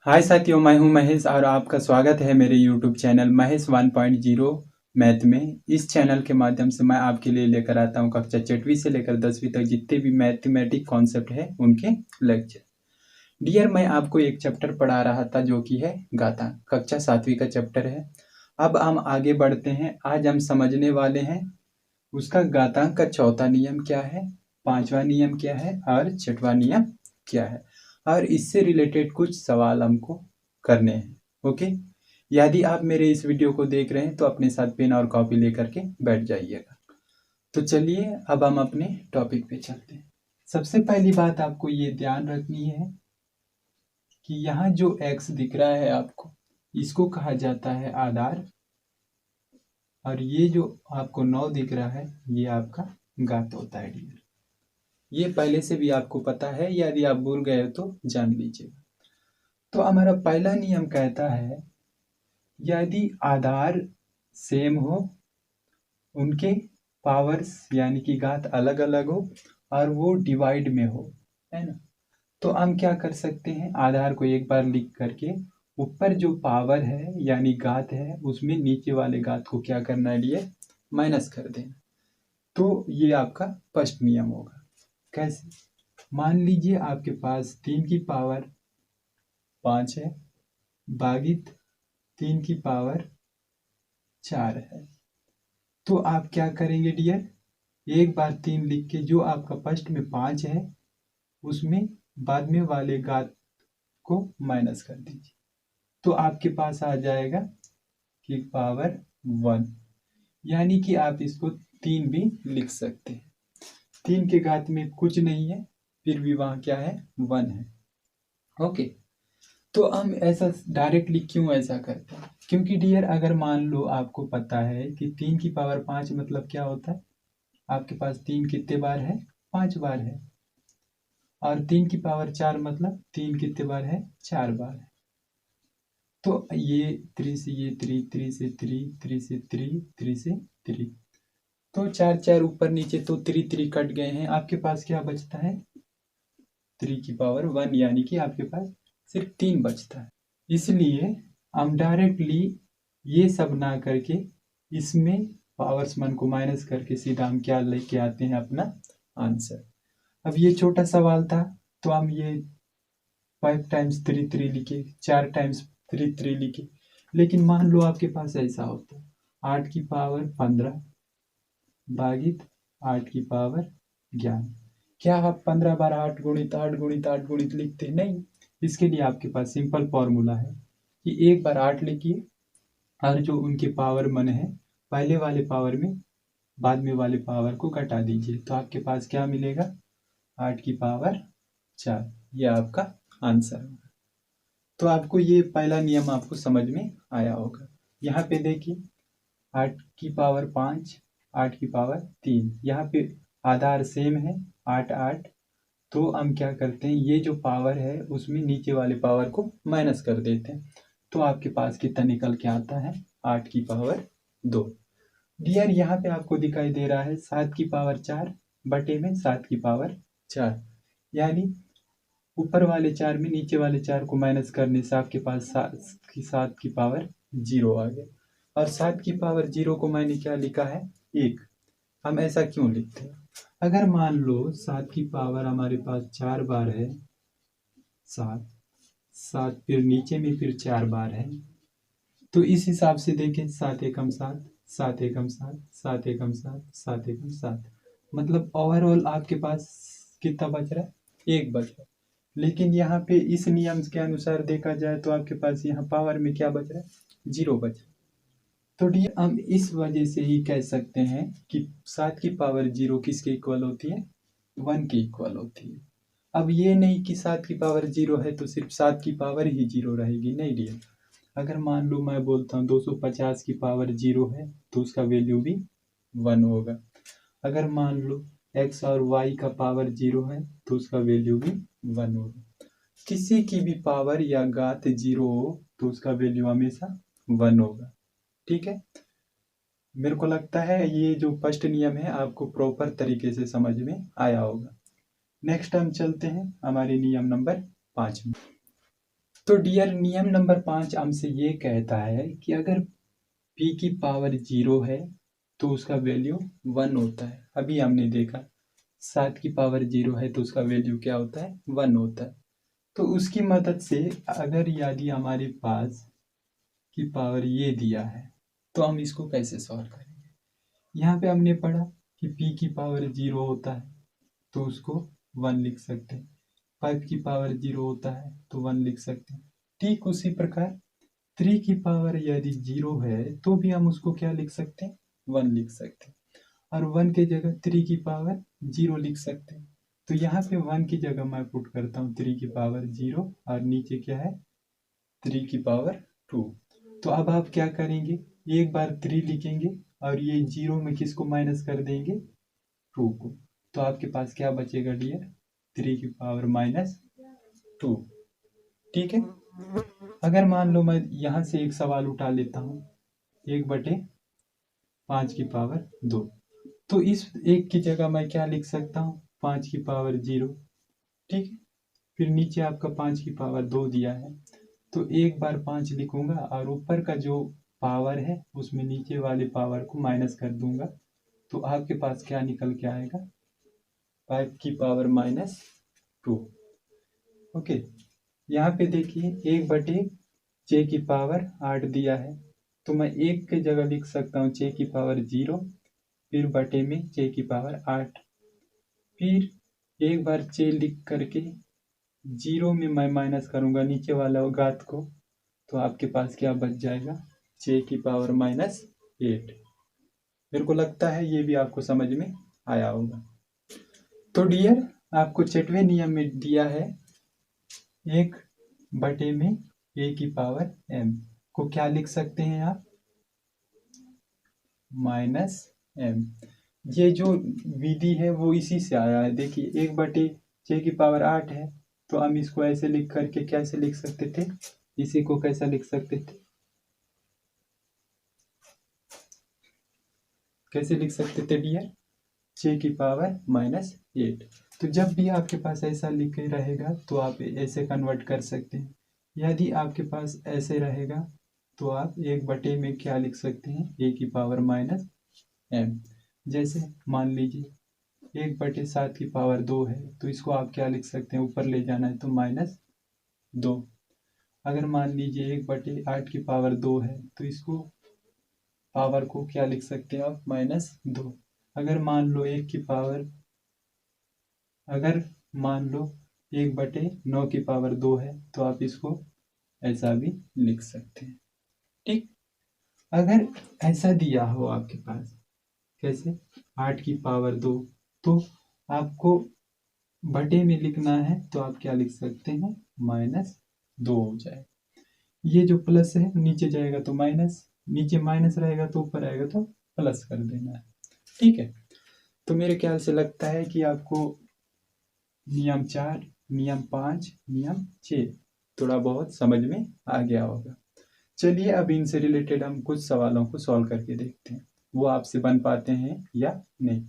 हाय साथियों, मैं हूं महेश और आपका स्वागत है मेरे यूट्यूब चैनल महेश 1.0 मैथ में। इस चैनल के माध्यम से मैं आपके लिए लेकर आता हूं कक्षा 6वीं से लेकर 10वीं तक जितने भी मैथमेटिक कॉन्सेप्ट है उनके लेक्चर। डियर, मैं आपको एक चैप्टर पढ़ा रहा था जो कि है घातांक, कक्षा 7वीं का चैप्टर है। अब हम आगे बढ़ते हैं। आज हम समझने वाले हैं उसका घातांक का चौथा नियम क्या है, पांचवा नियम क्या है और छठवां नियम क्या है, और इससे रिलेटेड कुछ सवाल हमको करने हैं। ओके, यदि आप मेरे इस वीडियो को देख रहे हैं तो अपने साथ पेन और कॉपी लेकर के बैठ जाइएगा। तो चलिए अब हम अपने टॉपिक पे चलते हैं। सबसे पहली बात आपको ये ध्यान रखनी है कि यहाँ जो x दिख रहा है आपको, इसको कहा जाता है आधार, और ये जो आपको 9 दिख रहा है ये आपका घात होता है डियर। ये पहले से भी आपको पता है, यदि आप भूल गए हो तो जान लीजिएगा। तो हमारा पहला नियम कहता है यदि आधार सेम हो, उनके पावर्स यानी कि घात अलग अलग हो और वो डिवाइड में हो, है ना, तो हम क्या कर सकते हैं, आधार को एक बार लिख करके ऊपर जो पावर है यानी घात है उसमें नीचे वाले घात को क्या करना है डियर, माइनस कर देना। तो ये आपका फर्स्ट नियम होगा। कैसे? मान लीजिए आपके पास 3 की पावर 5 है भागित 3 की पावर 4 है। तो आप क्या करेंगे डियर, एक बार 3 लिख के जो आपका फर्स्ट में 5 है उसमें बाद में वाले घात को माइनस कर दीजिए। तो आपके पास आ जाएगा कि पावर 1, यानी कि आप इसको 3 भी लिख सकते हैं। 3 के घात में कुछ नहीं है, फिर भी वहाँ क्या है, 1 है। ओके, तो हम ऐसा डायरेक्टली क्यों ऐसा करते हैं, क्योंकि डियर अगर मान लो आपको पता है कि 3 की पावर 5 मतलब क्या होता है, आपके पास 3 कितने बार है, 5 बार है, और 3 की पावर 4 मतलब 3 कितने बार है, 4 बार है। तो ये 3 से ये 3, 3 से 3, 3 से 3, 3 से 3, तो 4 4 ऊपर नीचे तो 3 3 कट गए हैं। आपके पास क्या बचता है, 3 की पावर 1, यानी कि आपके पास सिर्फ 3 बचता है। इसलिए हम डायरेक्टली ये सब ना करके इसमें पावर्स 1 को माइनस करके सीधा हम क्या लेके आते हैं, अपना आंसर। अब ये छोटा सवाल था तो हम ये 5 टाइम्स 3 3 लिखे, 4 टाइम्स 3 3 लिखे। लेकिन मान लो आपके पास ऐसा होता, 8 की पावर 15 भागित 8 की पावर 11। क्या आप 15 बार 8 गुणित 8 गुणित 8 गुणित लिखते? नहीं। इसके लिए आपके पास सिंपल फॉर्मूला है कि एक बार 8 लिखिए और जो उनके पावर मन है पहले वाले पावर में बाद में वाले पावर को घटा दीजिए, तो आपके पास क्या मिलेगा, 8 की पावर 4। ये आपका आंसर होगा। तो आपको ये पहला नियम आपको समझ में आया होगा। यहाँ पे देखिए 8 की पावर 5, 8 की पावर 3, यहाँ पे आधार सेम है 8 8। तो हम क्या करते हैं, ये जो पावर है उसमें नीचे वाले पावर को माइनस कर देते हैं। तो आपके पास कितना निकल के आता है, 8 की पावर 2। डियर यहाँ पे आपको दिखाई दे रहा है 7 की पावर 4 बटे में 7 की पावर 4, यानी ऊपर वाले 4 में नीचे वाले 4 को माइनस करने से आपके पास 7 की पावर 0 आ गया। और 7 की पावर 0 को मैंने क्या लिखा है, 1। हम ऐसा क्यों लिखते हैं, अगर मान लो 7 की पावर हमारे पास 4 बार है, 7 7 फिर नीचे में फिर 4 बार है, तो इस हिसाब से देखें 7 एकम 7, 7 एकम 7, 7 एकम 7, 7 एकम 7, मतलब ओवरऑल आपके पास कितना बच रहा है, 1 बच रहा है। लेकिन यहाँ पे इस नियम के अनुसार देखा जाए तो आपके पास यहाँ पावर में क्या बच रहा है, 0 बच रहा है। तो डी हम इस वजह से ही कह सकते हैं कि 7 की पावर 0 किसके इक्वल होती है, 1 के इक्वल होती है। अब ये नहीं कि 7 की पावर 0 है तो सिर्फ 7 की पावर ही 0 रहेगी, नहीं डियर। अगर मान लो मैं बोलता हूँ 250 की पावर 0 है तो उसका वैल्यू भी 1 होगा। अगर मान लो x और y का पावर 0 है तो उसका वैल्यू भी 1 होगा। किसी की भी पावर या घात 0 हो तो उसका वैल्यू हमेशा 1 होगा। ठीक है, मेरे को लगता है ये जो फर्स्ट नियम है आपको प्रॉपर तरीके से समझ में आया होगा। नेक्स्ट हम चलते हैं हमारे नियम नंबर 5 में। तो डियर नियम नंबर 5 हमसे ये कहता है कि अगर p की पावर 0 है तो उसका वैल्यू 1 होता है। अभी हमने देखा 7 की पावर 0 है तो उसका वैल्यू क्या होता है, 1 होता है। तो उसकी मदद से अगर यदि हमारे पास की पावर ये दिया है तो हम इसको कैसे सॉल्व करेंगे। यहाँ पे हमने पढ़ा कि p की पावर 0 होता है तो उसको 1 लिख सकते हैं, 5 की पावर 0 होता है तो 1 लिख सकते हैं। ठीक उसी प्रकार 3 की पावर यदि 0 है तो भी हम उसको क्या लिख सकते हैं, 1 लिख सकते हैं। और 1 की जगह 3 की पावर 0 लिख सकते हैं। तो यहाँ पे 1 की जगह मैं पुट करता हूँ 3 की पावर 0 और नीचे क्या है 3 की पावर 2। तो अब आप क्या करेंगे, एक बार 3 लिखेंगे और ये 0 में किसको माइनस कर देंगे, 2 को। तो आपके पास क्या बचेगा डियर, 3 की पावर -2। ठीक है। अगर मान लो मैं यहाँ से एक सवाल उठा लेता हूँ, 1/5 की पावर 2। तो इस एक की जगह मैं क्या लिख सकता हूँ, 5 की पावर 0। ठीक है। फिर नीचे आपका 5 की पावर 2 दिया है तो एक बार 5 लिखूंगा और ऊपर का जो पावर है उसमें नीचे वाले पावर को माइनस कर दूंगा। तो आपके पास क्या निकल के आएगा, 5 की पावर -2। ओके। यहाँ पे देखिए 1/6 की पावर 8 दिया है तो मैं एक की जगह लिख सकता हूँ 6 की पावर 0, फिर बटे में 6 की पावर 8। फिर एक बार 6 लिख करके 0 में मैं माइनस करूंगा नीचे वाला घात को, तो आपके पास क्या बच जाएगा, 6 की पावर -8। मेरे को लगता है ये भी आपको समझ में आया होगा। तो डियर आपको 6वें नियम में दिया है 1/में a की पावर m को क्या लिख सकते हैं आप, -m। ये जो विधि है वो इसी से आया है। देखिए 1/6 की पावर 8 है तो हम इसको ऐसे लिख करके कैसे लिख सकते थे, इसी को कैसा लिख सकते थे, कैसे लिख सकते थे डियर, 6 की पावर -8। तो जब भी आपके पास ऐसा लिखे रहेगा तो आप ऐसे कन्वर्ट कर सकते हैं। यदि आपके पास ऐसे रहेगा तो आप 1/में क्या लिख सकते हैं, a की पावर -m। जैसे मान लीजिए 1/7 की पावर 2 है तो इसको आप क्या लिख सकते हैं, ऊपर ले जाना है तो -2। अगर मान लीजिए 1/8 की पावर 2 है तो इसको पावर को क्या लिख सकते हैं आप, -2। अगर मान लो 1 की पावर, अगर मान लो 1/9 की पावर 2 है तो आप इसको ऐसा भी लिख सकते हैं। ठीक। अगर ऐसा दिया हो आपके पास, कैसे 8 की पावर 2, तो आपको बटे में लिखना है तो आप क्या लिख सकते हैं, -2 हो जाए। ये जो प्लस है नीचे जाएगा तो माइनस, नीचे माइनस रहेगा तो ऊपर आएगा तो प्लस कर देना है। ठीक है। तो मेरे ख्याल से लगता है कि आपको नियम 4, नियम 5, नियम 6 थोड़ा बहुत समझ में आ गया होगा। चलिए अब इनसे रिलेटेड हम कुछ सवालों को सॉल्व करके देखते हैं, वो आपसे बन पाते हैं या नहीं।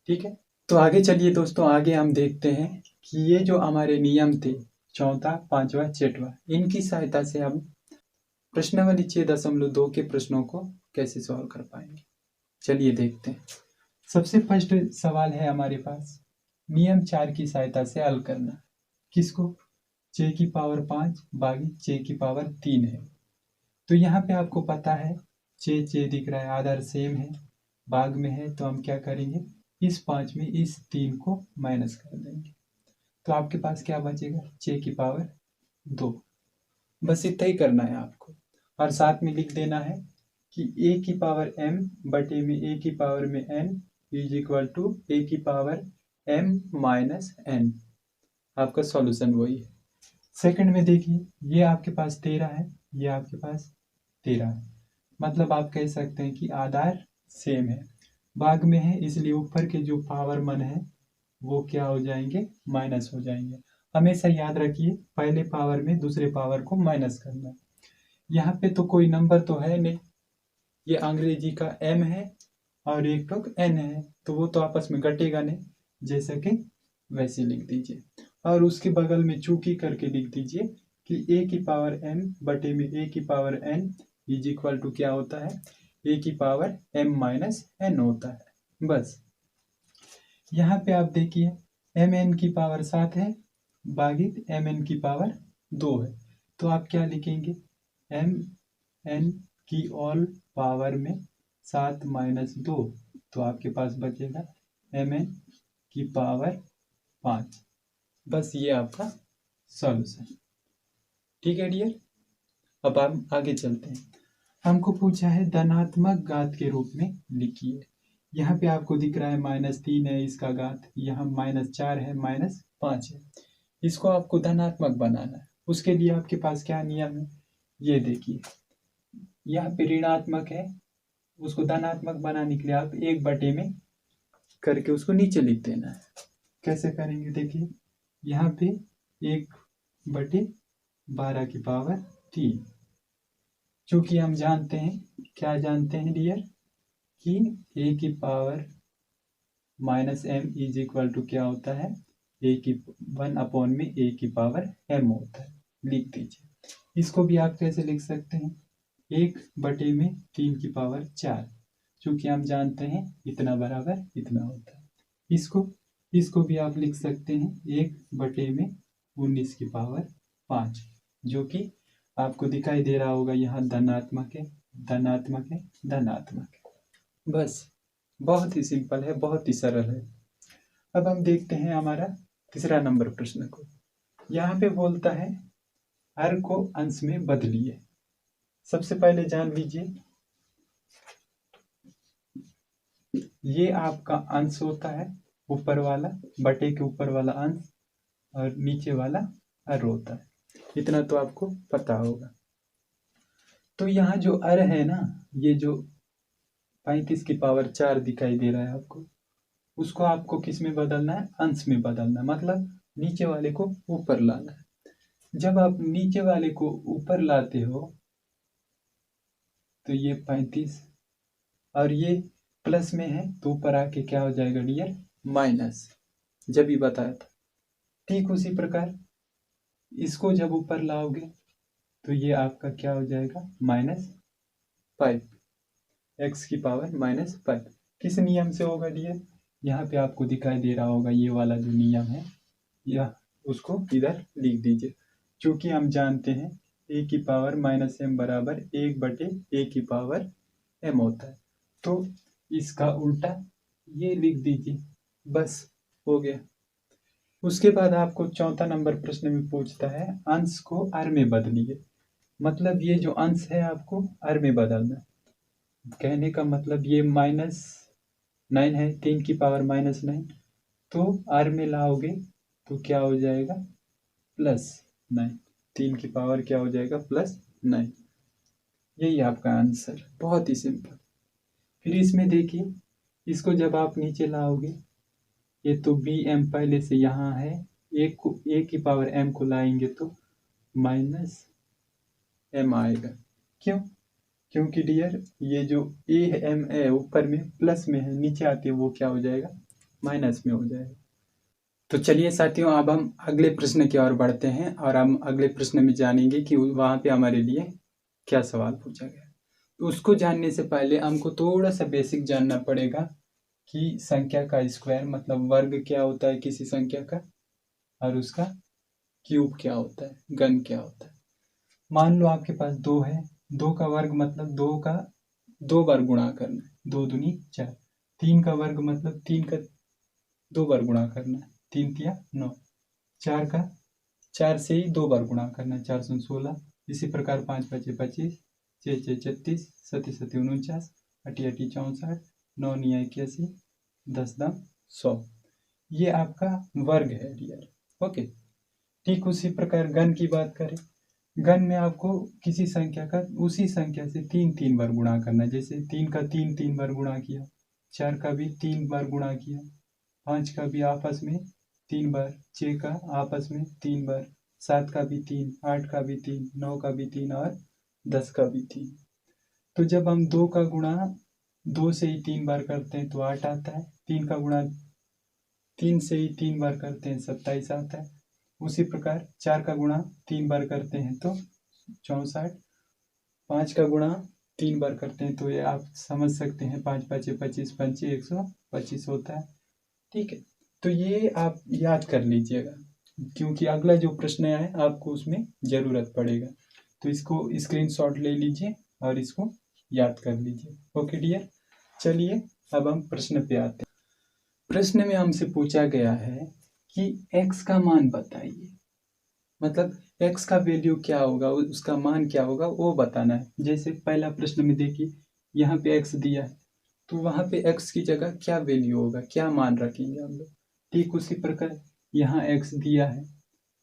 ठीक है। तो आगे चलिए दोस्तों, आगे हम देखते हैं कि ये जो हमारे नियम थे 4, 5वां, 6वां, इनकी सहायता से हम प्रश्नावली 6.2 के प्रश्नों को कैसे सॉल्व कर पाएंगे। चलिए देखते हैं। सबसे फर्स्ट सवाल है हमारे पास, नियम 4 की सहायता से हल करना। किसको, 6 की पावर 5 भागी 6 की पावर 3 है। तो यहाँ पे आपको पता है 6 दिख रहा है, आधार सेम है, भाग में है, तो हम क्या करेंगे, इस 5 में इस 3 को माइनस कर देंगे। तो आपके पास क्या बचेगा, 6 की पावर 2। बस इतना ही करना है आपको। और साथ में लिख देना है कि a की पावर m बटे में a की पावर में n is equal to a की पावर m माइनस n। आपका सॉल्यूशन वही है। सेकंड में देखिए, ये आपके पास 13 है, ये आपके पास 13 है, मतलब आप कह सकते हैं कि आधार सेम है, भाग में है, इसलिए ऊपर के जो पावर मन है वो क्या हो जाएंगे, माइनस हो जाएंगे। हमेशा याद रखिए पहले पावर में दूसरे पावर को माइनस करना। यहाँ पे तो कोई नंबर तो है नहीं, ये अंग्रेजी का m है और एक तो n है, तो वो तो आपस में घटेगा नहीं, जैसे कि वैसे लिख दीजिए। और उसके बगल में चूकी करके लिख दीजिए कि a की पावर m बटे में a की power n is equal to क्या होता है, a की पावर m माइनस n होता है। बस यहाँ पे आप देखिए mn की पावर 7 है भागित mn की पावर 2 है, तो आप क्या लिखेंगे, mn की ऑल पावर में 7 माइनस 2, तो आपके पास बचेगा mn की पावर 5। बस ये आपका सॉल्यूशन। ठीक है डियर, अब हम आगे चलते हैं। हमको पूछा है धनात्मक घात के रूप में लिखिए। यहाँ पे आपको दिख रहा है -3 है इसका घात, यहाँ -4 है, -5 है। इसको आपको धनात्मक बनाना है, उसके लिए आपके पास क्या नियम है, ये देखिए यहाँ पे ऋणात्मक है, उसको धनात्मक बनाने के लिए आप 1 में करके उसको नीचे लिख देना है। कैसे करेंगे देखिए, यहाँ पे 1/12 की पावर 3, चूंकि हम जानते हैं, क्या जानते हैं डियर, कि a की power -m is equal to क्या होता है, 1 में a की पावर m होता है। लिख दीजिए। इसको भी आप कैसे लिख सकते हैं, 1/3 की पावर 4, चूंकि हम जानते हैं इतना बराबर इतना होता है। इसको भी आप लिख सकते हैं 1/19 की पावर 5, जो कि आपको दिखाई दे रहा होगा यहाँ धनात्मक है, धनात्मक है, धनात्मक है। बस बहुत ही सिंपल है, बहुत ही सरल है। अब हम देखते हैं हमारा तीसरा नंबर प्रश्न को। यहाँ पे बोलता है हर को अंश में बदलिए। सबसे पहले जान लीजिए, ये आपका अंश होता है, ऊपर वाला बटे के ऊपर वाला अंश और नीचे वाला हर होता है, इतना तो आपको पता होगा। तो यहाँ जो अर है ना, ये जो 35 की पावर 4 दिखाई दे रहा है आपको, उसको आपको किस में बदलना है, अंश में बदलना है, मतलब नीचे वाले को ऊपर लाना है। जब आप नीचे वाले को ऊपर लाते हो तो ये 35 और ये प्लस में है, तो ऊपर आके क्या हो जाएगा डियर, माइनस, जब ही बताया था। ठीक उसी प्रकार इसको जब ऊपर लाओगे तो ये आपका क्या हो जाएगा, -5, x की पावर -5। किस नियम से होगा डियर, यहाँ पे आपको दिखाई दे रहा होगा ये वाला जो नियम है, यह उसको इधर लिख दीजिए। क्योंकि हम जानते हैं a की पावर -m बराबर 1/a की पावर m होता है, तो इसका उल्टा ये लिख दीजिए, बस हो गया। उसके बाद आपको चौथा नंबर प्रश्न में पूछता है अंश को अर में बदलिए। मतलब ये जो अंश है आपको अर में बदलना है। कहने का मतलब ये -9 है, 3 की पावर -9, तो अर में लाओगे तो क्या हो जाएगा, +9, 3 की पावर क्या हो जाएगा, +9। यही आपका आंसर, बहुत ही सिंपल। फिर इसमें देखिए, इसको जब आप नीचे लाओगे, ये तो bm पहले से यहाँ है, एक को a की पावर m को लाएंगे तो -m आएगा। क्यों, क्योंकि डियर ये जो a m है ऊपर में प्लस में है, नीचे आते वो क्या हो जाएगा, माइनस में हो जाएगा। तो चलिए साथियों, अब हम अगले प्रश्न की ओर बढ़ते हैं और हम अगले प्रश्न में जानेंगे कि वहाँ पे हमारे लिए क्या सवाल पूछा गया। तो उसको जानने से पहले हमको थोड़ा सा बेसिक जानना पड़ेगा कि संख्या का स्क्वायर मतलब वर्ग क्या होता है किसी संख्या का, और उसका क्यूब क्या होता है, घन क्या होता है। मान लो आपके पास 2 है, 2 का वर्ग मतलब 2 का 2 बार गुणा करना है, 2 दूनी 4। 3 का वर्ग मतलब 3 का 2 बार गुणा करना है, 3 तिया 9। 4 का 4 से ही 2 बार गुणा करना है, 4 दूनी 16। इसी प्रकार 5 5 25, 6 6 36, 7 7 49, 8 8 64, 9 9 81, 10 10 100। ये आपका वर्ग है डियर, ओके। ठीक उसी प्रकार घन की बात करें, घन में आपको किसी संख्या का उसी संख्या से 3 बार गुणा करना है। जैसे 3 का 3 बार गुणा किया, 4 का भी 3 बार गुणा किया, 5 का भी आपस में 3 बार, 6 का आपस में 3 बार, 7 का भी 3, 8 का भी 3, 9 का भी 3 और 10 का भी 3। तो जब हम 2 का गुणा 2 से ही 3 बार करते हैं तो 8 आता है, 3 का गुणा 3 से ही 3 बार करते हैं 27 आता है, उसी प्रकार 4 का गुणा 3 बार करते हैं तो 64, 5 का गुणा 3 बार करते हैं तो ये आप समझ सकते हैं 5 5 25 5 125 होता है। ठीक है, तो ये आप याद कर लीजिएगा क्योंकि अगला जो प्रश्न है आपको उसमें ज़रूरत पड़ेगा। तो इसको स्क्रीनशॉट ले लीजिए और इसको याद कर लीजिए। ओके डियर, चलिए अब हम प्रश्न पे आते हैं। प्रश्न में हमसे पूछा गया है कि x का मान बताइए, मतलब x का वैल्यू क्या होगा, उसका मान क्या होगा वो बताना है। जैसे पहला प्रश्न में देखिए यहाँ पे x दिया है तो वहाँ पे x की जगह क्या वैल्यू होगा, क्या मान रखेंगे हम लोग। ठीक उसी प्रकार यहाँ x दिया है,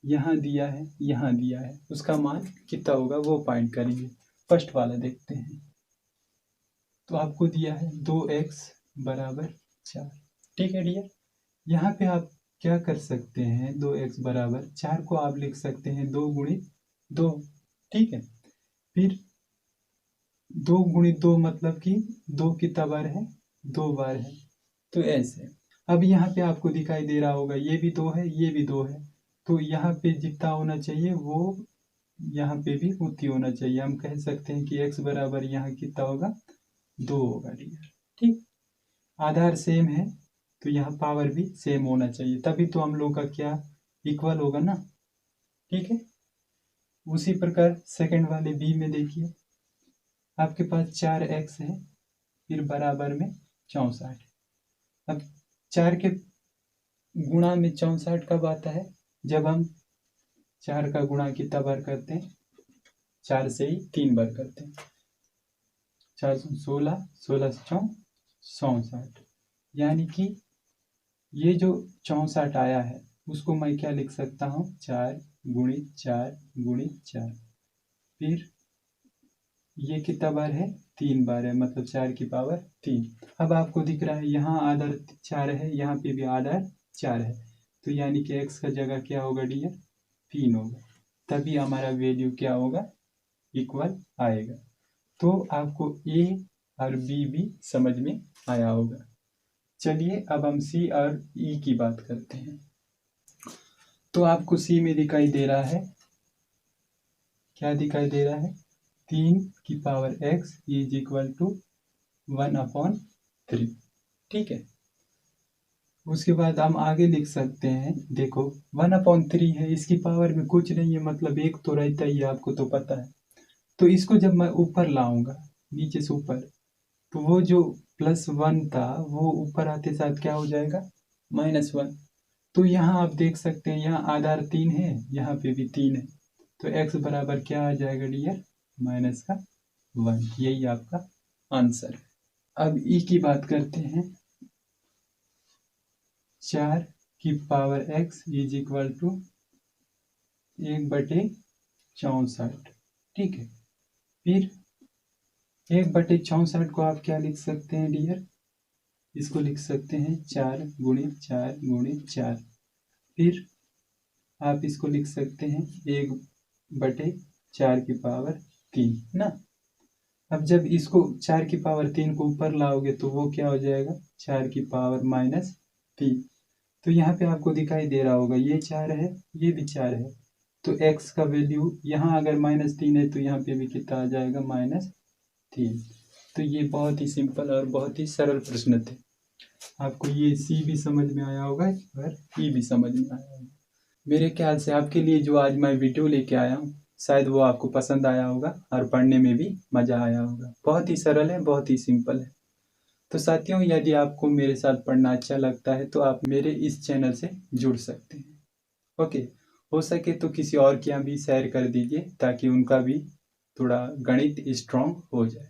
यहाँ दिया है, यहाँ दिया है, उसका मान कितना होगा वो फाइंड करेंगे। फर्स्ट वाला देखते हैं। तो आपको दिया है 2x बराबर 4। ठीक है डियर, यहाँ पे आप क्या कर सकते हैं, 2x बराबर 4 को आप लिख सकते हैं 2 गुणित 2। ठीक है, फिर 2 गुणित 2 मतलब कि 2 कितना बार है, 2 बार है। तो ऐसे अब यहाँ पे आपको दिखाई दे रहा होगा ये भी 2 है, ये भी 2 है, तो यहाँ पे जितना होना चाहिए वो यहाँ पे भी उतना होना चाहिए। हम कह सकते हैं कि x बराबर यहाँ कितना होगा, 2 होगा डियर। ठीक, आधार सेम है तो यहाँ पावर भी सेम होना चाहिए, तभी तो हम लोग का क्या इक्वल होगा ना। ठीक है, उसी प्रकार सेकंड वाले बी में देखिए आपके पास 4x है फिर बराबर में 64। अब 4 के गुणा में 64 कब आता है, जब हम 4 का गुणा कितना बार करते हैं, 4 से ही 3 बार करते हैं। 4 16, 16 से 64, यानी कि ये जो 64 आया है उसको मैं क्या लिख सकता हूँ, 4 गुणित 4 गुणित 4। फिर ये कितना बार है, 3 बार है, मतलब 4 की पावर 3। अब आपको दिख रहा है यहाँ आधार 4 है, यहाँ पे भी आधार 4 है, तो यानी कि x का जगह क्या होगा डियर, 3 होगा, तभी हमारा वैल्यू क्या होगा, इक्वल आएगा। तो आपको a और b भी समझ में आया होगा। चलिए अब हम c और e की बात करते हैं। तो आपको c में दिखाई दे रहा है, क्या दिखाई दे रहा है, 3 की power x is equal to 1/3। ठीक है, उसके बाद हम आगे लिख सकते हैं, देखो 1/3 है, इसकी पावर में कुछ नहीं है, मतलब एक तो रहता ही है, आपको तो पता है। तो इसको जब मैं ऊपर लाऊंगा नीचे से ऊपर, तो वो जो +1 था वो ऊपर आते साथ क्या हो जाएगा, -1। तो यहाँ आप देख सकते हैं यहाँ आधार 3 है, यहाँ पे भी 3 है, तो x बराबर क्या आ जाएगा डियर, -1। यही आपका आंसर है। अब ई की बात करते हैं, 4 की power x is equal to 1/64। ठीक है, फिर 1/64 को आप क्या लिख सकते हैं डियर, इसको लिख सकते हैं 4 गुणित 4 गुणित 4। फिर आप इसको लिख सकते हैं 1/4 की पावर 3 ना। अब जब इसको 4 की पावर 3 को ऊपर लाओगे तो वो क्या हो जाएगा, 4 की पावर -3। तो यहाँ पे आपको दिखाई दे रहा होगा ये 4 है, ये भी 4 है, तो x का वैल्यू यहाँ अगर -3 है तो यहाँ पे भी कितना आ जाएगा, -3। तो ये बहुत ही सिंपल और बहुत ही सरल प्रश्न थे। आपको ये सी भी समझ में आया होगा और ई भी समझ में आया होगा। मेरे ख्याल से आपके लिए जो आज मैं वीडियो लेके आया हूँ शायद वो आपको पसंद आया होगा और पढ़ने में भी मज़ा आया होगा। बहुत ही सरल है, बहुत ही सिंपल है। तो साथियों, यदि आपको मेरे साथ पढ़ना अच्छा लगता है तो आप मेरे इस चैनल से जुड़ सकते हैं। ओके, हो सके तो किसी और के यहाँ भी शेयर कर दीजिए ताकि उनका भी थोड़ा गणित स्ट्रांग हो जाए।